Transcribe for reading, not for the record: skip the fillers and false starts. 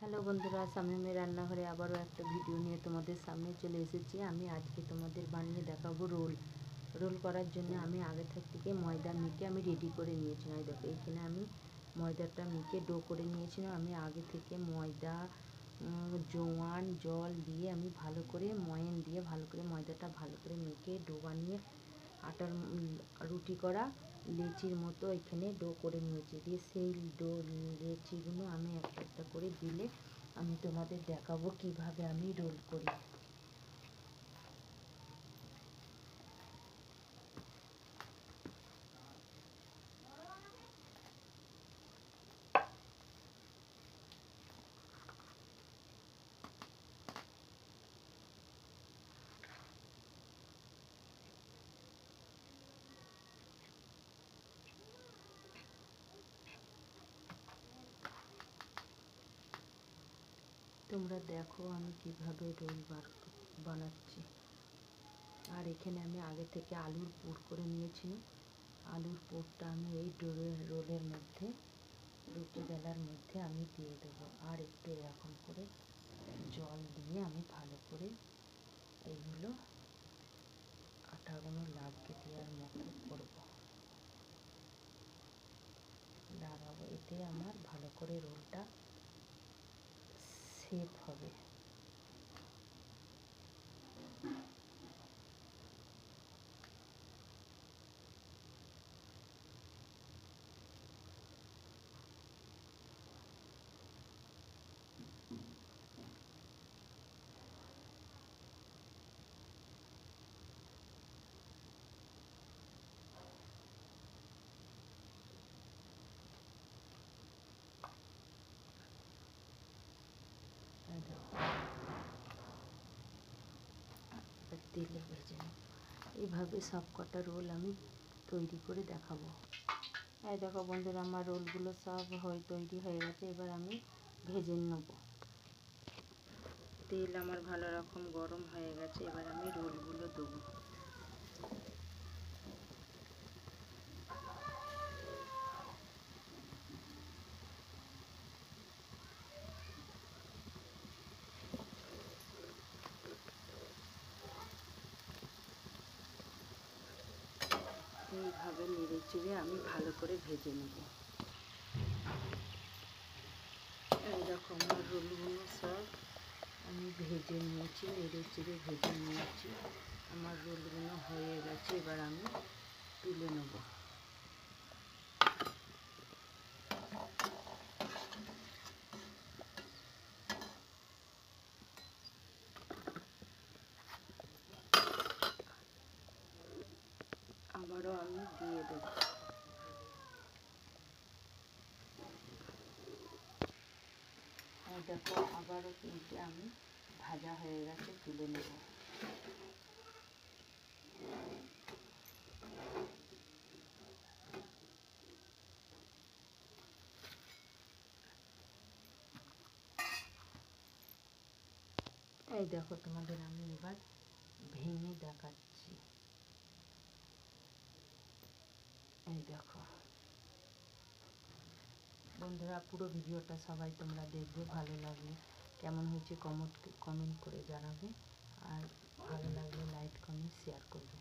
Hello বন্ধুরা, শামীমের রান্নাঘরে আবারও একটা ভিডিও নিয়ে তোমাদের সামনে চলে এসেছি। আমি আজকে তোমাদের বানিয়ে দেখাবো রোল করার জন্য আমি আগে থেকে ময়দা মেখে আমি রেডি করে নিয়েছিলাম। দেখো এখানে আমি ময়দাটা মেখে ডো করে নিয়েছিলাম। আমি আগে থেকে ময়দা, জোয়ান, জল দিয়ে আমি ভালো করে ময়ান দিয়ে ভালো করে ময়দাটা ভালো করে মেখে ডো বানিয়ে আটার রুটি করা লেচির মতো এখানে ডো করে নিয়েছি। দিয়ে সেই ডো লেচিগুলো আমি একটা একটা করে দিলে আমি তোমাদের দেখাবো কিভাবে আমি রোল করি। তোমরা দেখো আমি কিভাবে রোল বানাচ্ছি। আর এখানে আমি আগে থেকে আলুর পুর করে নিয়েছিলাম। আলুর পুরটা আমি এই রোলের মধ্যে, রুটি বেলার মধ্যে আমি দিয়ে দেবো। আর একটু এরকম করে জল দিয়ে আমি ভালো করে এইগুলো আটাগুলো লাগিয়ে দেওয়ার মতো করবো, লাগাবো। এতে আমার ভালো করে রোলটা সেট হবে। তেলে ভেজে নেব। এইভাবে সব কটা রোল আমি তৈরি করে দেখাবো। এই দেখো বন্ধুরা, আমার রোলগুলো সব তৈরি হয়ে গেছে। এবার আমি ভেজে নেব। তেল আমার ভালো রকম গরম হয়ে গেছে। এবার আমি রোলগুলো দেবো। এইভাবে নেড়ে চেড়ে আমি ভালো করে ভেজে নেব। এই দেখো আমার রোলগুলো সব আমি ভেজে নিয়েছি, নেড়ে চেড়ে ভেজে নিয়েছি। আমার রোলগুলো হয়ে গেছে। এবার আমি তুলে নেব। আবারও আমি দিয়ে দেব। দেখো আবারও তিনটে আমি ভাজা হয়ে গেছে, তুলে নেব। এই দেখো তোমাদের আমি এবার ভেঙে দেখাচ্ছি। এই দেখো বন্ধুরা, পুরো ভিডিওটা সবাই তোমরা দেখবে। ভালো লাগলে কেমন হয়েছে কমেন্ট করে জানাবে। আর ভালো লাগলে লাইক, কমেন্ট, শেয়ার করবে।